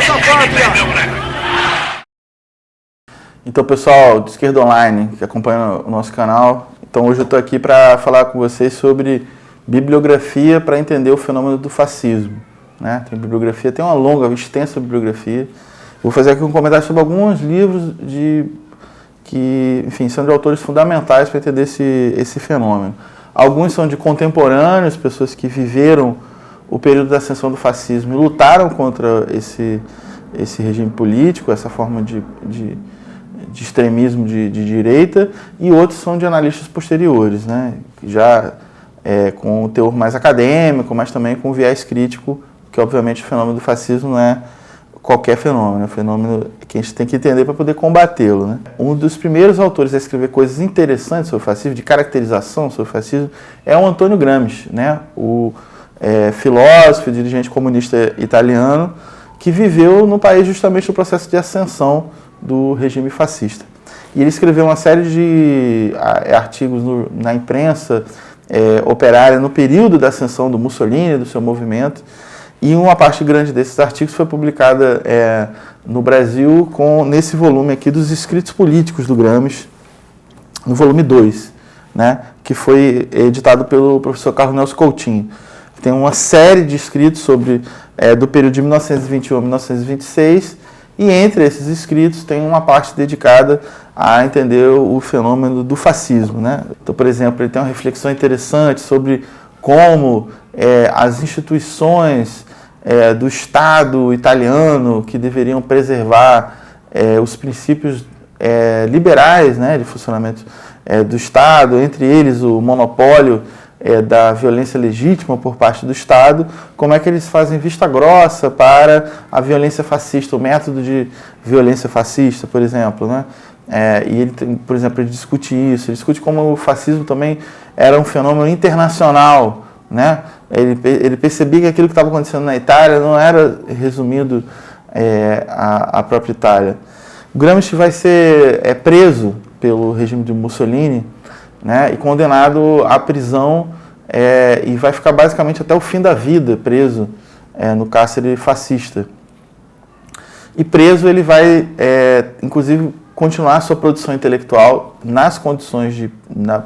nossa pátria! Então, pessoal do Esquerda Online, que acompanha o nosso canal, então hoje eu estou aqui para falar com vocês sobre bibliografia para entender o fenômeno do fascismo. Né? Tem bibliografia, tem uma longa, extensa bibliografia. Vou fazer aqui um comentário sobre alguns livros que, enfim, são de autores fundamentais para entender esse fenômeno. Alguns são de contemporâneos, pessoas que viveram o período da ascensão do fascismo e lutaram contra esse regime político, essa forma de extremismo de direita, e outros são de analistas posteriores, né? Já com o teor mais acadêmico, mas também com viés crítico, que obviamente o fenômeno do fascismo não é qualquer fenômeno, é um fenômeno que a gente tem que entender para poder combatê-lo. Né? Um dos primeiros autores a escrever coisas interessantes sobre o fascismo, de caracterização sobre o fascismo, é o Antônio Gramsci, né? O filósofo e dirigente comunista italiano, que viveu no país justamente no processo de ascensão do regime fascista. E ele escreveu uma série de artigos na imprensa operária no período da ascensão do Mussolini, do seu movimento, e uma parte grande desses artigos foi publicada no Brasil nesse volume aqui dos escritos políticos do Gramsci, no volume 2, né, que foi editado pelo professor Carlos Nelson Coutinho. Tem uma série de escritos do período de 1921 a 1926, e entre esses escritos tem uma parte dedicada a entender o fenômeno do fascismo. Né? Então, por exemplo, ele tem uma reflexão interessante sobre como as instituições do Estado italiano, que deveriam preservar os princípios liberais, né, de funcionamento do Estado, entre eles o monopólio da violência legítima por parte do Estado, como é que eles fazem vista grossa para a violência fascista, o método de violência fascista, por exemplo. Né? E ele, por exemplo, ele discute isso, ele discute como o fascismo também era um fenômeno internacional. Né? Ele percebia que aquilo que estava acontecendo na Itália não era resumido à própria Itália. O Gramsci vai ser preso pelo regime de Mussolini, né, e condenado à prisão e vai ficar basicamente até o fim da vida preso no cárcere fascista. E preso ele vai, inclusive, continuar a sua produção intelectual nas condições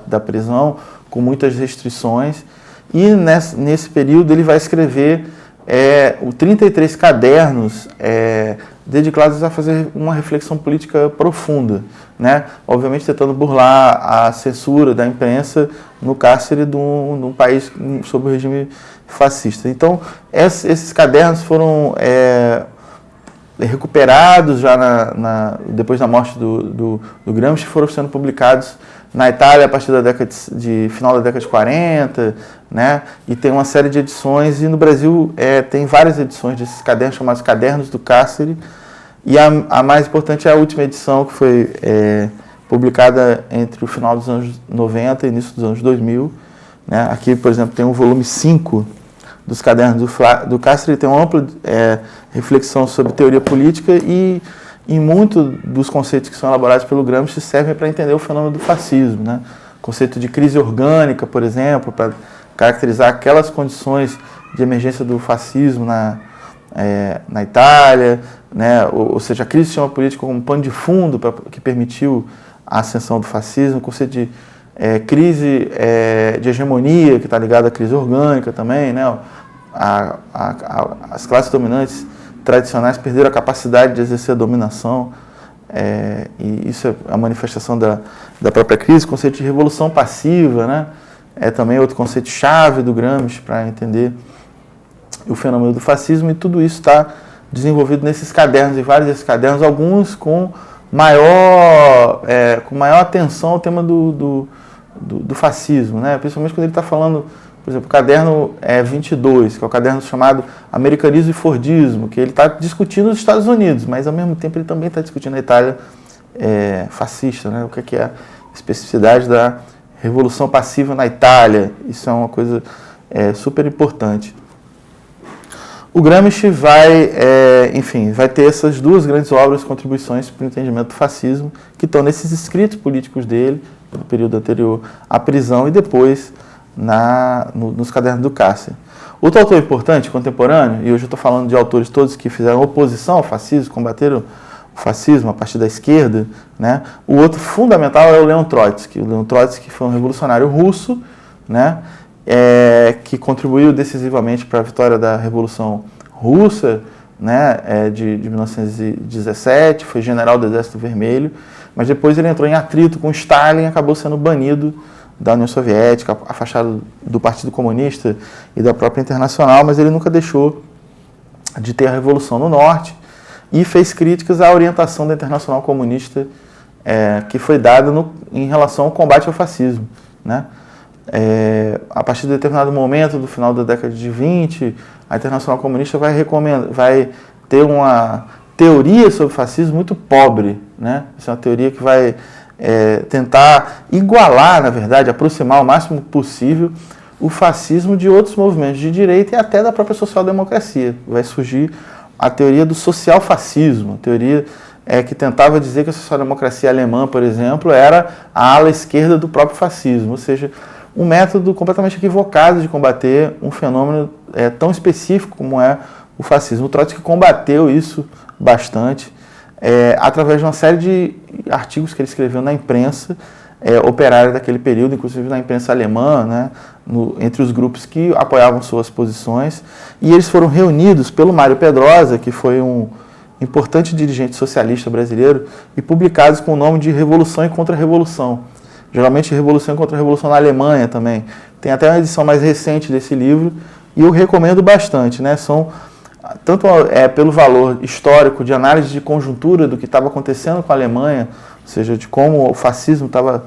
da prisão, com muitas restrições, e nesse período ele vai escrever 33 cadernos dedicados a fazer uma reflexão política profunda, né? Obviamente tentando burlar a censura da imprensa no cárcere de um país sob o regime fascista. Então, esses cadernos foram recuperados já depois da morte do Gramsci, foram sendo publicados na Itália a partir da final da década de 40, né? E tem uma série de edições, e no Brasil tem várias edições desses cadernos, chamados Cadernos do Cárcere, e a mais importante é a última edição, que foi publicada entre o final dos anos 90 e início dos anos 2000. Né? Aqui, por exemplo, tem o volume 5 dos Cadernos do Cárcere, tem uma ampla reflexão sobre teoria política, e muitos dos conceitos que são elaborados pelo Gramsci servem para entender o fenômeno do fascismo. Né? O conceito de crise orgânica, por exemplo, para caracterizar aquelas condições de emergência do fascismo na Itália, né? Ou seja, a crise do sistema político como pano de fundo que permitiu a ascensão do fascismo, o conceito de crise de hegemonia, que está ligado à crise orgânica também, né? As classes dominantes tradicionais perderam a capacidade de exercer a dominação, e isso é a manifestação da própria crise. O conceito de revolução passiva, né? É também outro conceito chave do Gramsci para entender o fenômeno do fascismo, e tudo isso está desenvolvido nesses cadernos, e vários desses cadernos, alguns com maior atenção ao tema do fascismo, né? Principalmente quando ele está falando, por exemplo, o caderno 22, que é o caderno chamado Americanismo e Fordismo, que ele está discutindo os Estados Unidos, mas ao mesmo tempo ele também está discutindo a Itália fascista, né? O que é a especificidade da revolução passiva na Itália. Isso é uma coisa super importante. O Gramsci vai ter essas duas grandes obras, contribuições para o entendimento do fascismo, que estão nesses escritos políticos dele, no período anterior à prisão, e depois nos cadernos do cárcere. Outro autor importante, contemporâneo, e hoje eu estou falando de autores todos que fizeram oposição ao fascismo, combateram o fascismo a partir da esquerda, né? O outro fundamental é o Leon Trotsky. O Leon Trotsky foi um revolucionário russo, né? Que contribuiu decisivamente para a vitória da Revolução Russa, né? De 1917, foi general do Exército Vermelho, mas depois ele entrou em atrito com Stalin e acabou sendo banido da União Soviética, afastado do Partido Comunista e da própria Internacional, mas ele nunca deixou de ter a Revolução no Norte e fez críticas à orientação da Internacional Comunista que foi dada em relação ao combate ao fascismo, né? A partir de determinado momento, do final da década de 20, a Internacional Comunista vai ter uma teoria sobre o fascismo muito pobre, né? Essa é uma teoria que vai tentar igualar, na verdade, aproximar o máximo possível o fascismo de outros movimentos de direita e até da própria social-democracia. Vai surgir a teoria do social-fascismo, a teoria que tentava dizer que a social-democracia alemã, por exemplo, era a ala esquerda do próprio fascismo, ou seja, um método completamente equivocado de combater um fenômeno tão específico como é o fascismo. O Trotsky combateu isso bastante, através de uma série de artigos que ele escreveu na imprensa operária daquele período, inclusive na imprensa alemã, né, entre os grupos que apoiavam suas posições, e eles foram reunidos pelo Mário Pedrosa, que foi um importante dirigente socialista brasileiro, e publicados com o nome de Revolução e Contra-Revolução. Geralmente Revolução e Contra-Revolução na Alemanha também. Tem até uma edição mais recente desse livro, e eu recomendo bastante, né? São tanto pelo valor histórico de análise de conjuntura do que estava acontecendo com a Alemanha, ou seja, de como o fascismo estava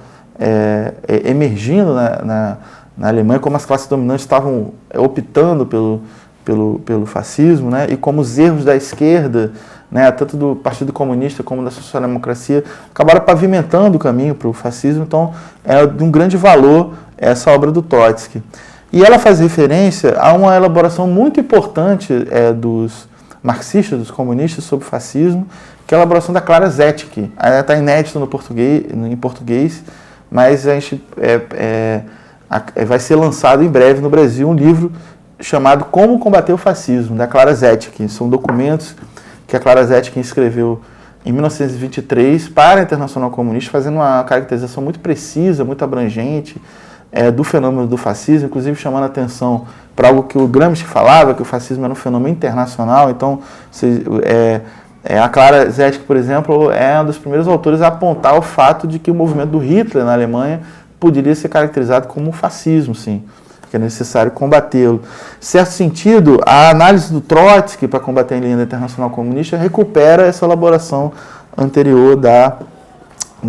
emergindo na Alemanha, como as classes dominantes estavam optando pelo fascismo, né? E como os erros da esquerda, né, tanto do Partido Comunista como da social-democracia, acabaram pavimentando o caminho para o fascismo. Então, é de um grande valor essa obra do Trotsky. E ela faz referência a uma elaboração muito importante dos marxistas, dos comunistas, sobre o fascismo, que é a elaboração da Clara Zetkin. Ela está inédita em português, mas a gente, vai ser lançado em breve no Brasil um livro chamado Como Combater o Fascismo, da Clara Zetkin. São documentos que a Clara Zetkin escreveu em 1923 para a Internacional Comunista, fazendo uma caracterização muito precisa, muito abrangente do fenômeno do fascismo, inclusive chamando a atenção para algo que o Gramsci falava, que o fascismo era um fenômeno internacional. Então, a Clara Zetkin, por exemplo, é um dos primeiros autores a apontar o fato de que o movimento do Hitler na Alemanha poderia ser caracterizado como um fascismo, sim, que é necessário combatê-lo. Em certo sentido, a análise do Trotsky para combater a linha da Internacional Comunista recupera essa elaboração anterior da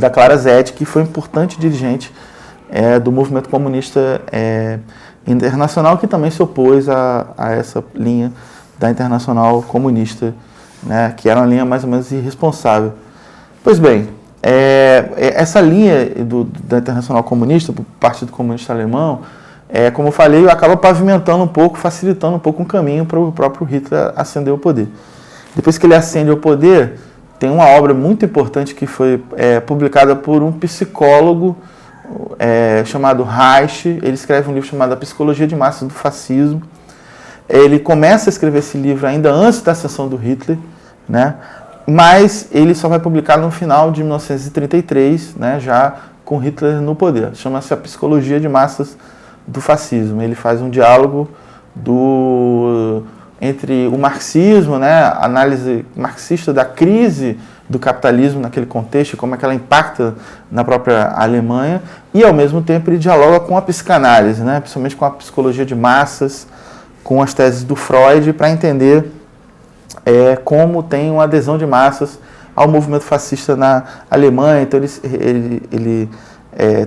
Clara Zetkin, que foi um importante dirigente do movimento comunista internacional, que também se opôs a essa linha da Internacional Comunista, né, que era uma linha mais ou menos irresponsável. Pois bem, essa linha da Internacional Comunista, do Partido Comunista Alemão, como eu falei, acaba pavimentando um pouco, facilitando um pouco um caminho para o próprio Hitler ascender ao poder. Depois que ele ascende ao poder, tem uma obra muito importante que foi publicada por um psicólogo chamado Reich. Ele escreve um livro chamado A Psicologia de Massas do Fascismo. Ele começa a escrever esse livro ainda antes da ascensão do Hitler, né? Mas ele só vai publicar no final de 1933, né, já com Hitler no poder. Chama-se A Psicologia de Massas do Fascismo. Ele faz um diálogo entre o marxismo, né, a análise marxista da crise do capitalismo naquele contexto, como é que ela impacta na própria Alemanha, e ao mesmo tempo ele dialoga com a psicanálise, né, principalmente com a psicologia de massas, com as teses do Freud, para entender como tem uma adesão de massas ao movimento fascista na Alemanha. Então ele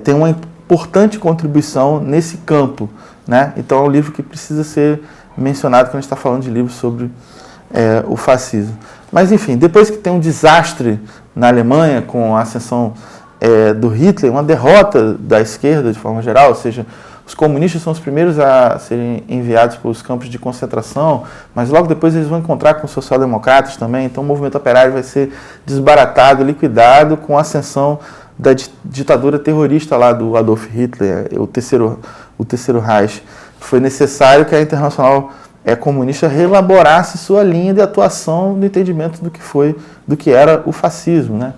tem uma importante contribuição nesse campo, né? Então é um livro que precisa ser mencionado quando a gente está falando de livros sobre o fascismo. Mas enfim, depois que tem um desastre na Alemanha com a ascensão do Hitler, uma derrota da esquerda de forma geral, ou seja, os comunistas são os primeiros a serem enviados para os campos de concentração, mas logo depois eles vão encontrar com os social-democratas também. Então o movimento operário vai ser desbaratado, liquidado com a ascensão da ditadura terrorista lá do Adolf Hitler, o terceiro Reich. foi necessário que a Internacional Comunista reelaborasse sua linha de atuação no entendimento do que era o fascismo, né?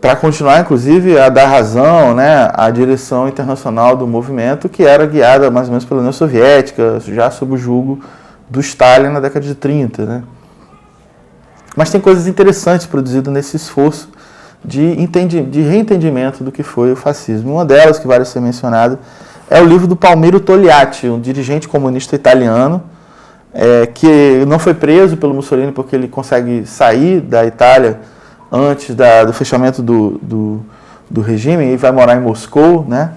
Para continuar, inclusive, a dar razão, né, à direção internacional do movimento, que era guiada mais ou menos pela União Soviética, já sob o jugo do Stalin na década de 30. Né? Mas tem coisas interessantes produzidas nesse esforço de reentendimento do que foi o fascismo. Uma delas, que vale ser mencionada, é o livro do Palmiro Togliatti, um dirigente comunista italiano, que não foi preso pelo Mussolini porque ele consegue sair da Itália antes do fechamento do regime, e vai morar em Moscou, né?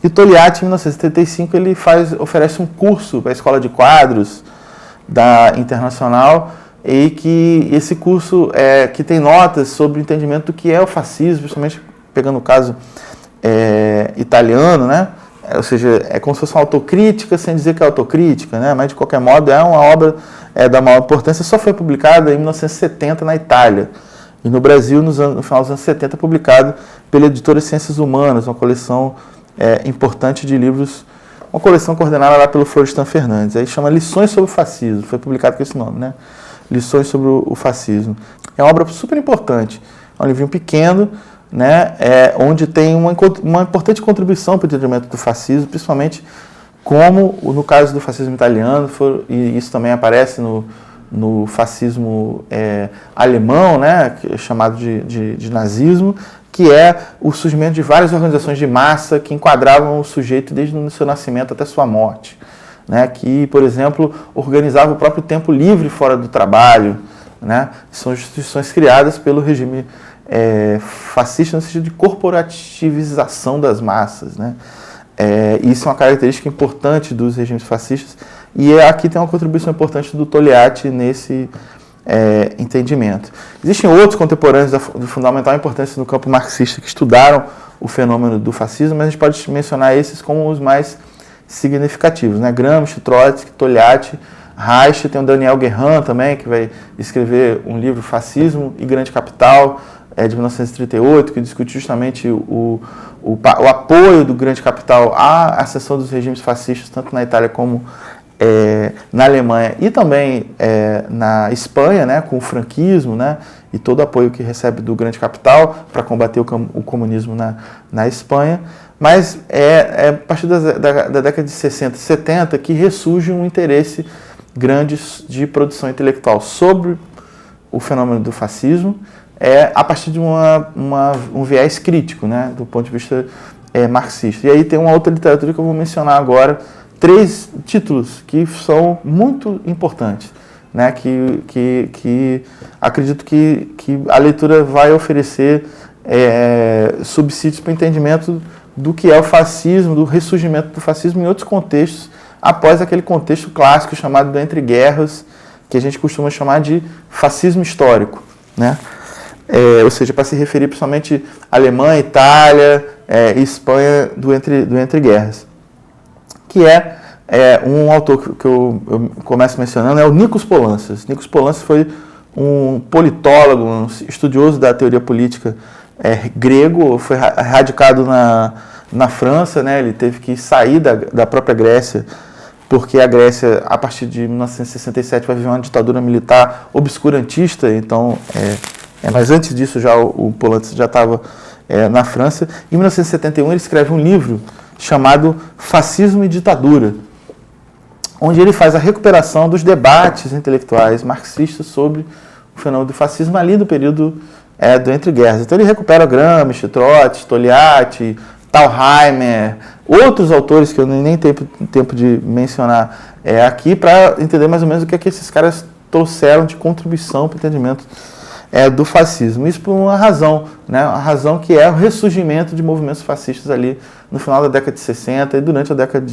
E Togliatti, em 1975, ele oferece um curso para a Escola de Quadros da Internacional, e que esse curso que tem notas sobre o entendimento do que é o fascismo, principalmente pegando o caso italiano, né? Ou seja, é como se fosse uma autocrítica sem dizer que é autocrítica, né? Mas de qualquer modo é uma obra da maior importância, só foi publicada em 1970 na Itália. E no Brasil, no final dos anos 70, publicado pela editora Ciências Humanas, uma coleção importante de livros, uma coleção coordenada lá pelo Florestan Fernandes. Aí chama Lições sobre o Fascismo, foi publicado com esse nome, né? Lições sobre o Fascismo. É uma obra super importante, é um livrinho pequeno, né? Onde tem uma importante contribuição para o entendimento do fascismo, principalmente como, no caso do fascismo italiano, e isso também aparece no fascismo alemão, né, que é chamado de nazismo, que é o surgimento de várias organizações de massa que enquadravam o sujeito desde o seu nascimento até sua morte, né, que, por exemplo, organizavam o próprio tempo livre fora do trabalho, né, são instituições criadas pelo regime fascista no sentido de corporativização das massas, né. Isso é uma característica importante dos regimes fascistas, e aqui tem uma contribuição importante do Togliatti nesse entendimento. Existem outros contemporâneos de fundamental importância no campo marxista que estudaram o fenômeno do fascismo, mas a gente pode mencionar esses como os mais significativos, né? Gramsci, Trotsky, Togliatti, Reich, tem o Daniel Guérin também, que vai escrever um livro, Fascismo e Grande Capital, de 1938, que discute justamente o apoio do grande capital à ascensão dos regimes fascistas, tanto na Itália como na Alemanha e também na Espanha, né, com o franquismo, né, e todo o apoio que recebe do grande capital para combater o comunismo na Espanha. Mas a partir da década de 60 e 70 que ressurge um interesse grande de produção intelectual sobre o fenômeno do fascismo, a partir de um viés crítico, né, do ponto de vista marxista. E aí tem uma outra literatura que eu vou mencionar agora, 3 títulos que são muito importantes, né, que acredito que a leitura vai oferecer subsídios para o entendimento do que é o fascismo, do ressurgimento do fascismo em outros contextos, após aquele contexto clássico chamado do entre guerras, que a gente costuma chamar de fascismo histórico, né? Ou seja, para se referir principalmente à Alemanha, Itália e Espanha do entre guerras. Que um autor que eu começo mencionando, é o Nikos Poulantzas. Nikos Poulantzas foi um politólogo, um estudioso da teoria política grego, foi radicado na França, né? Ele teve que sair da própria Grécia, porque a Grécia, a partir de 1967, vai viver uma ditadura militar obscurantista, então... mas antes disso, já o Poulantzas já estava na França. Em 1971, ele escreve um livro chamado Fascismo e Ditadura, onde ele faz a recuperação dos debates intelectuais marxistas sobre o fenômeno do fascismo ali do período do entre guerras. Então ele recupera Gramsci, Trotsky, Togliatti, Thalheimer, outros autores que eu nem tenho tempo de mencionar aqui, para entender mais ou menos o que esses caras trouxeram de contribuição para o entendimento do fascismo. Isso por uma razão, né? A razão que é o ressurgimento de movimentos fascistas ali no final da década de 60 e durante a década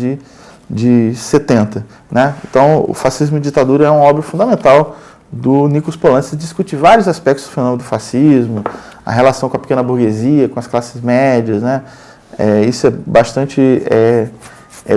de 70. Né? Então, o Fascismo e Ditadura é uma obra fundamental do Nikos Poulantzas, discute vários aspectos do fenômeno do fascismo, a relação com a pequena burguesia, com as classes médias, né? Isso é bastante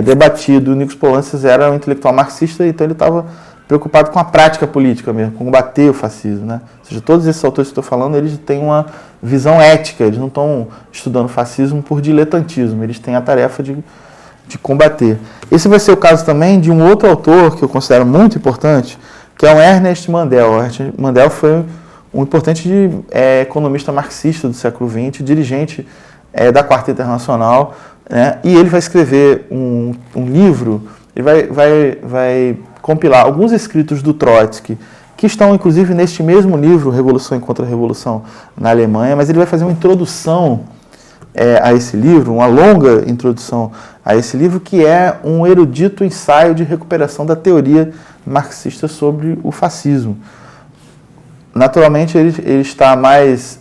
debatido. O Nikos Poulantzas era um intelectual marxista, então ele estava preocupado com a prática política mesmo, com combater o fascismo, né? Ou seja, todos esses autores que eu estou falando, eles têm uma visão ética, eles não estão estudando fascismo por diletantismo, eles têm a tarefa de de combater. Esse vai ser o caso também de um outro autor que eu considero muito importante, que é o Ernest Mandel. O Ernest Mandel foi um importante economista marxista do século XX, dirigente da Quarta Internacional, né? E ele vai escrever um livro, ele vai compilar alguns escritos do Trotsky, que estão inclusive neste mesmo livro, Revolução e Contra-Revolução na Alemanha, mas ele vai fazer uma introdução a esse livro, uma longa introdução a esse livro, que é um erudito ensaio de recuperação da teoria marxista sobre o fascismo. Naturalmente, ele está mais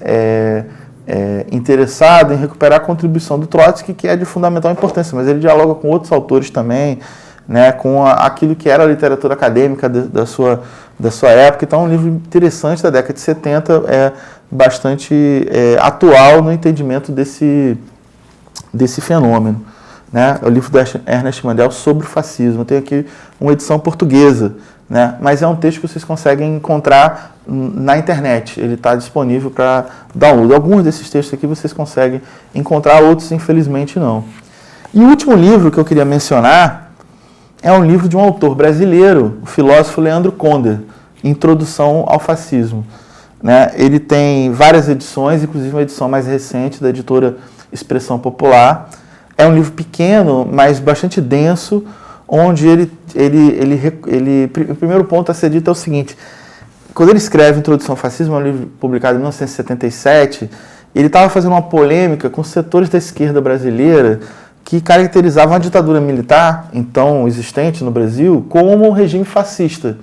interessado em recuperar a contribuição do Trotsky, que é de fundamental importância, mas ele dialoga com outros autores também, né, com aquilo que era a literatura acadêmica da sua época. Então, é um livro interessante da década de 70, bastante atual no entendimento desse fenômeno. Né? É o livro do Ernest Mandel sobre o fascismo. Tem aqui uma edição portuguesa, né? Mas é um texto que vocês conseguem encontrar na internet. Ele está disponível para download. Alguns desses textos aqui vocês conseguem encontrar, outros infelizmente não. E o último livro que eu queria mencionar é um livro de um autor brasileiro, o filósofo Leandro Conder, Introdução ao Fascismo. Né? Ele tem várias edições, inclusive uma edição mais recente da editora Expressão Popular. É um livro pequeno, mas bastante denso, onde o primeiro ponto a ser dito é o seguinte: quando ele escreve Introdução ao Fascismo, é um livro publicado em 1977, ele estava fazendo uma polêmica com setores da esquerda brasileira que caracterizavam a ditadura militar, então existente no Brasil, como um regime fascista.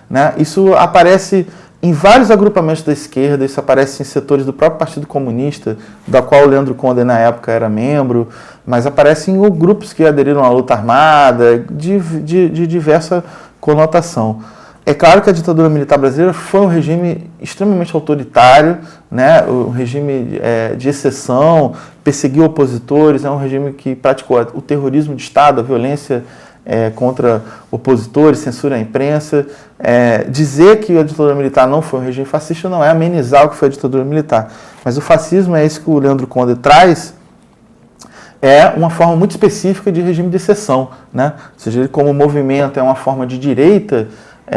Né? Isso aparece em vários agrupamentos da esquerda, isso aparece em setores do próprio Partido Comunista, da qual o Leandro Conder na época era membro, mas aparece em grupos que aderiram à luta armada, de diversa conotação. É claro que a ditadura militar brasileira foi um regime extremamente autoritário, né? Um regime de exceção, perseguiu opositores, é um regime que praticou o terrorismo de Estado, a violência contra opositores, censura à imprensa. Dizer que a ditadura militar não foi um regime fascista não é amenizar o que foi a ditadura militar. Mas o fascismo, é isso que o Leandro Conder traz, é uma forma muito específica de regime de exceção. Né? Ou seja, ele como movimento é uma forma de direita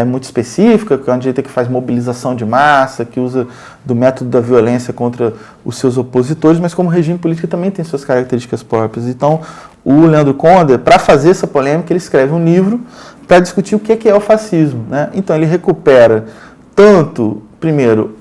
muito específica, que é uma direita que faz mobilização de massa, que usa do método da violência contra os seus opositores, mas como regime político também tem suas características próprias. Então, o Leandro Conder, para fazer essa polêmica, ele escreve um livro para discutir o que é o fascismo. Né? Então, ele recupera tanto, primeiro,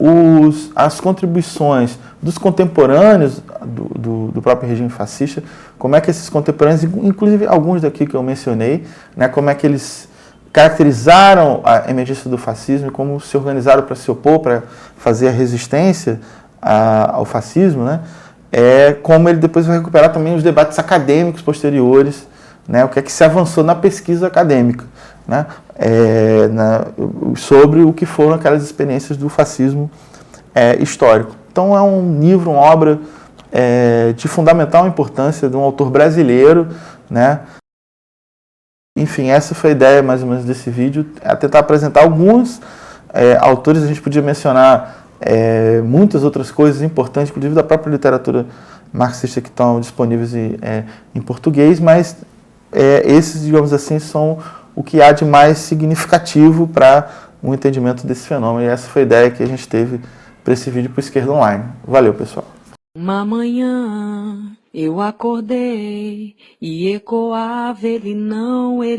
as contribuições dos contemporâneos do próprio regime fascista, como é que esses contemporâneos, inclusive alguns daqui que eu mencionei, né, como é que eles caracterizaram a emergência do fascismo e como se organizaram para se opor, para fazer a resistência ao fascismo, né? Como ele depois vai recuperar também os debates acadêmicos posteriores, né? O que é que se avançou na pesquisa acadêmica, né? Sobre o que foram aquelas experiências do fascismo histórico. Então é um livro, uma obra de fundamental importância de um autor brasileiro, né? Enfim, essa foi a ideia mais ou menos desse vídeo, é tentar apresentar alguns autores. A gente podia mencionar muitas outras coisas importantes, inclusive da própria literatura marxista, que estão disponíveis em português, mas esses, digamos assim, são o que há de mais significativo para o entendimento desse fenômeno. E essa foi a ideia que a gente teve para esse vídeo para o Esquerda Online. Valeu, pessoal! Uma manhã eu acordei e ecoava ele não, não.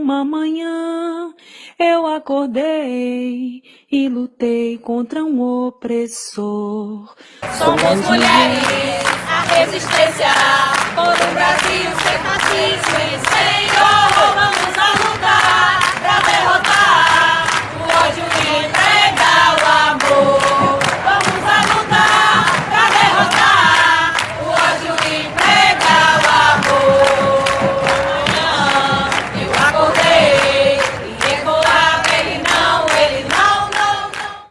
Uma manhã eu acordei e lutei contra um opressor. Somos mulheres, a resistência por um Brasil sem racismo e sem dor. Vamos à luta.